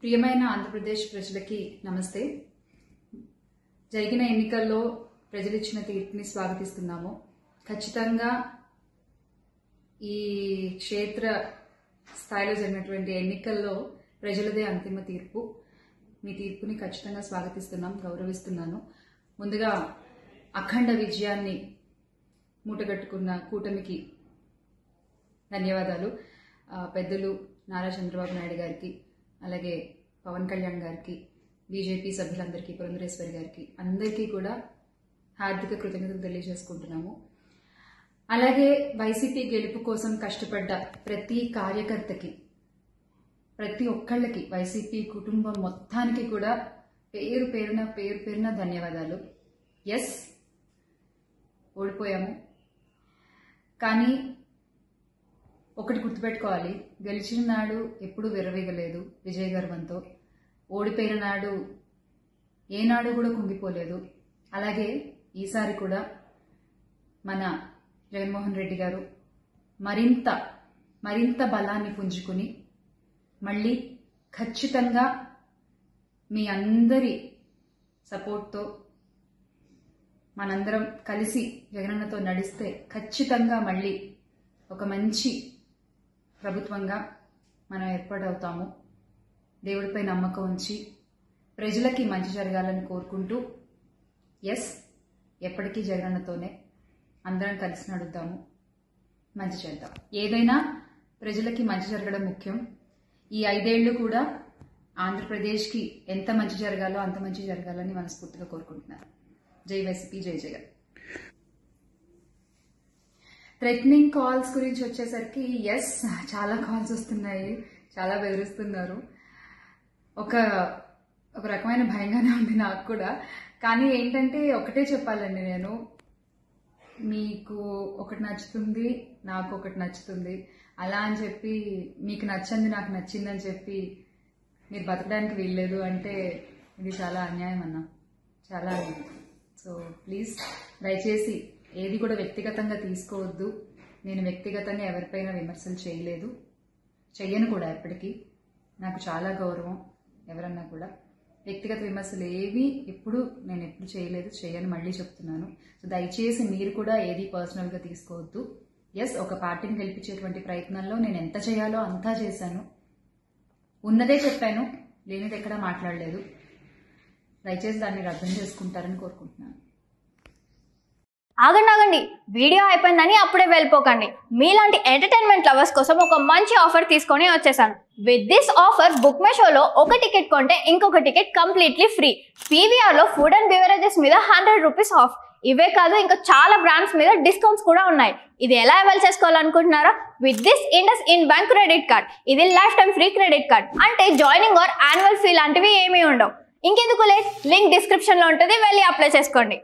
ప్రియమైన ఆంధ్రప్రదేశ్ ప్రజలకి నమస్తే. జరిగిన ఎన్నికల్లో ప్రజలు ఇచ్చిన తీర్పుని స్వాగతిస్తున్నాము. ఖచ్చితంగా ఈ క్షేత్ర స్థాయిలో జరిగినటువంటి ఎన్నికల్లో ప్రజలదే అంతిమ తీర్పు. మీ తీర్పుని ఖచ్చితంగా స్వాగతిస్తున్నాం, గౌరవిస్తున్నాను. ముందుగా అఖండ విజయాన్ని మూటగట్టుకున్న కూటమికి ధన్యవాదాలు. పెద్దలు నారా చంద్రబాబు నాయుడు గారికి, అలాగే పవన్ కళ్యాణ్ గారికి, బీజేపీ సభ్యులందరికీ, పురంధరేశ్వరి గారికి, అందరికీ కూడా హార్దిక కృతజ్ఞతలు తెలియజేసుకుంటున్నాము. అలాగే వైసీపీ గెలుపు కోసం కష్టపడ్డ ప్రతి కార్యకర్తకి, ప్రతి ఒక్కళ్ళకి, వైసీపీ కుటుంబం మొత్తానికి కూడా పేరు పేరున ధన్యవాదాలు. ఎస్, ఓడిపోయాము, కానీ ఒకటి గుర్తుపెట్టుకోవాలి, గెలిచిన నాడు ఎప్పుడూ విర్రవీగలేదు విజయ గర్వంతో. ఓడిపోయిన నాడు ఏనాడు కూడా కుంగిపోలేదు. అలాగే ఈసారి కూడా మన జగన్మోహన్ రెడ్డి గారు మరింత బలాన్ని పుంజుకుని మళ్ళీ ఖచ్చితంగా మీ అందరి సపోర్ట్తో మనందరం కలిసి జగనన్నతో నడిస్తే ఖచ్చితంగా మళ్ళీ ఒక మంచి ప్రభుత్వంగా మనం ఏర్పాటవుతాము. దేవుడిపై నమ్మకం ఉంచి ప్రజలకి మంచి జరగాలని కోరుకుంటూ, ఎస్, ఎప్పటికీ జగనన్నతోనే అందరం కలిసి నడుద్దాము, మంచి చేద్దాం. ఏదైనా ప్రజలకి మంచి జరగడం ముఖ్యం. ఈ 5 ఏళ్లు కూడా ఆంధ్రప్రదేశ్కి ఎంత మంచి జరగాలో అంత మంచి జరగాలని మనస్ఫూర్తిగా కోరుకుంటున్నాను. జై వైసీపీ, జై జగన్. థ్రెటనింగ్ కాల్స్ గురించి వచ్చేసరికి, ఎస్, చాలా కాల్స్ వస్తున్నాయి, చాలా బెదిరిస్తున్నారు. ఒక రకమైన భయంగానే ఉంది నాకు కూడా. కానీ ఏంటంటే ఒకటే చెప్పాలండి, నేను మీకు ఒకటి నచ్చుతుంది, నాకు ఒకటి నచ్చుతుంది, అలా అని చెప్పి మీకు నచ్చింది నాకు నచ్చిందని చెప్పి మీరు బతకడానికి వీల్లేదు అంటే ఇది చాలా అన్యాయం అన్న, చాలా అన్యాయం. సో ప్లీజ్, దయచేసి ఏది కూడా వ్యక్తిగతంగా తీసుకోవద్దు. నేను వ్యక్తిగతంగా ఎవరిపైనా విమర్శలు చేయలేదు, చెయ్యను కూడా. ఎప్పటికీ నాకు చాలా గౌరవం. ఎవరన్నా కూడా వ్యక్తిగత విమర్శలు ఏవి ఎప్పుడు చేయలేదు, చేయను, మళ్ళీ చెప్తున్నాను. సో దయచేసి మీరు కూడా ఏది పర్సనల్గా తీసుకోవద్దు. ఎస్, ఒక పార్టీని గెలిపించేటువంటి ప్రయత్నంలో నేను ఎంత చేయాలో అంతా చేశాను, ఉన్నదే చెప్పాను, లేనిది ఎక్కడా మాట్లాడలేదు. దయచేసి దాన్ని అర్థం చేసుకుంటారని కోరుకుంటున్నాను. ఆగండి, వీడియో అయిపోయిందని అప్పుడే వెళ్ళిపోకండి. మీలాంటి ఎంటర్టైన్మెంట్ లవర్స్ కోసం ఒక మంచి ఆఫర్ తీసుకొని వచ్చేసాను. With this offer book my షోలో ఒక టికెట్ కొంటే ఇంకొక టికెట్ కంప్లీట్లీ ఫ్రీ. పీవీఆర్లో ఫుడ్ అండ్ బెవరేజెస్ మీద 100 రూపీస్ ఆఫ్. ఇవే కాదు, ఇంకా చాలా బ్రాండ్స్ మీద డిస్కౌంట్స్ కూడా ఉన్నాయి. ఇది ఎలా అవైల్ చేసుకోవాలనుకుంటున్నారా? With this IndusInd bank credit card. ఇది life time free credit card. అంటే జాయినింగ్ ఆర్ యాన్యువల్ ఫీ లాంటివి ఏమీ ఉండవు. ఇంకెందుకు లేట్, లింక్ డిస్క్రిప్షన్లో ఉంటుంది, వెళ్ళి అప్లై చేసుకోండి.